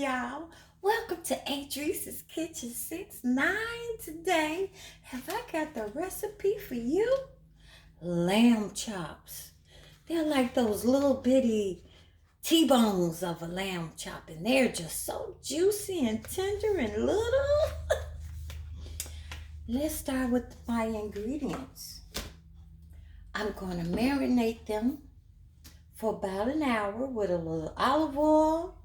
y'all. Welcome to Adrice's Kitchen 69. Today, have I got the recipe for you? Lamb chops. They're like those little bitty T-bones of a lamb chop, and they're just so juicy and tender and little. Let's start with my ingredients. I'm going to marinate them for about an hour with a little olive oil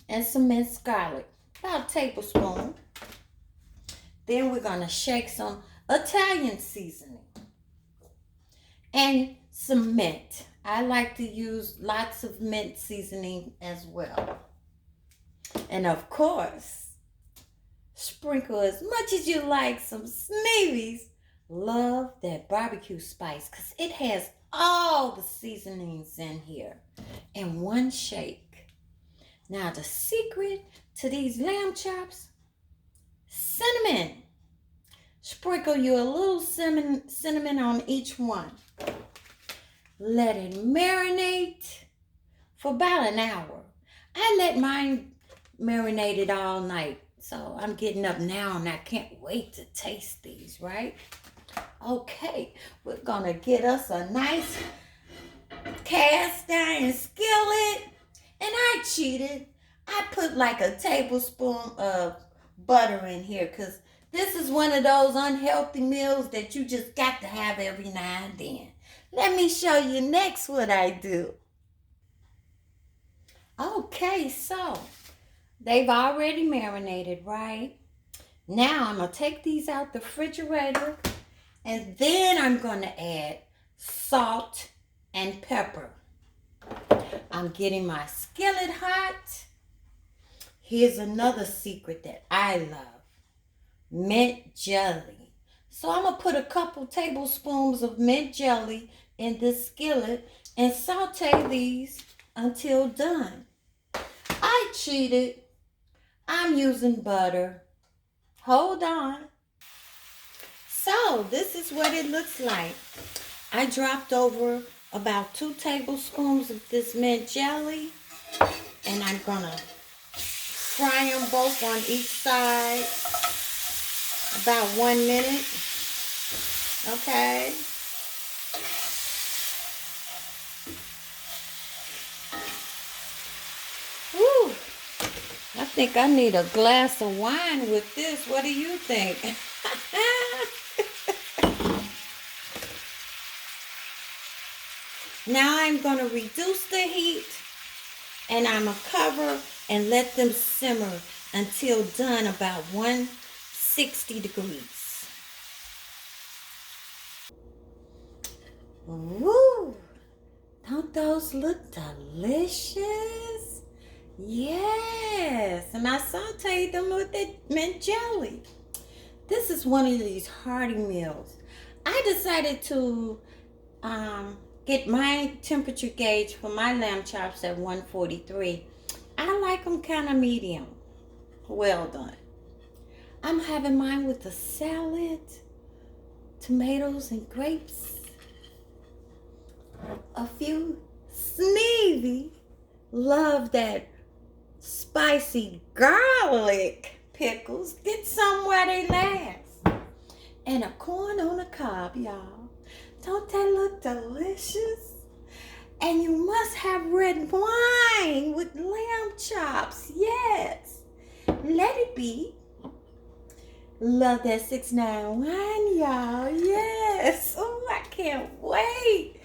and some minced garlic, about a tablespoon. Then we're going to shake some Italian seasoning and some mint. I like to use lots of mint seasoning as well. And of course, sprinkle as much as you like some Sneevy's. Love that barbecue spice because it has all the seasonings in here in one shake. Now the secret to these lamb chops, cinnamon. Sprinkle you a little cinnamon on each one. Let it marinate for about an hour. I let mine marinate it all night. So I'm getting up now and I can't wait to taste these, right? Okay, we're gonna get us a nice cast iron skillet. And I cheated. I put like a tablespoon of butter in here because this is one of those unhealthy meals that you just got to have every now and then. Let me show you next what I do. Okay, so they've already marinated, right? Now I'm going to take these out the refrigerator and then I'm going to add salt and pepper. I'm getting my skillet hot. Here's another secret that I love. Mint jelly. So I'm going to put a couple tablespoons of mint jelly in this skillet and saute these until done. I cheated. I'm using butter. Hold on. So this is what it looks like. I dropped over about 2 tablespoons of this mint jelly, and I'm gonna fry them both on each side about 1 minute. Okay. Woo! I think I need a glass of wine with this. What do you think? Now I'm going to reduce the heat and I'm going to cover and let them simmer until done about 160 degrees. Woo! Don't those look delicious? Yes, and I sauteed them with the mint jelly. This is one of these hearty meals. I decided to get my temperature gauge for my lamb chops at 143. I like them kind of medium. Well done. I'm having mine with a salad, tomatoes and grapes, a few Sneevy. Love that spicy garlic pickles. Get some where they last. And a corn on the cob, y'all. Don't that look delicious? And you must have red wine with lamb chops. Yes. Let it be. Love that 6-9 wine, y'all. Yes. Oh, I can't wait.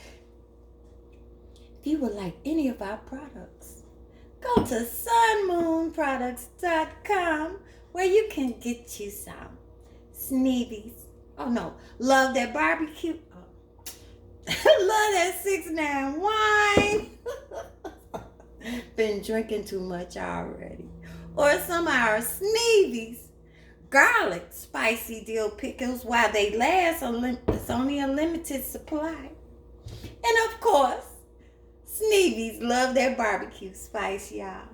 If you would like any of our products, go to sunmoonproducts.com where you can get you some Sneevy's. Oh no, love that barbecue. Love that 6-9 wine. Been drinking too much already. Or some of our Sneevy's garlic spicy dill pickles while they last. It's only a limited supply. And of course, Sneevy's love their barbecue spice, y'all.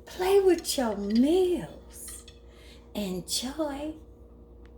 Play with your meals. Enjoy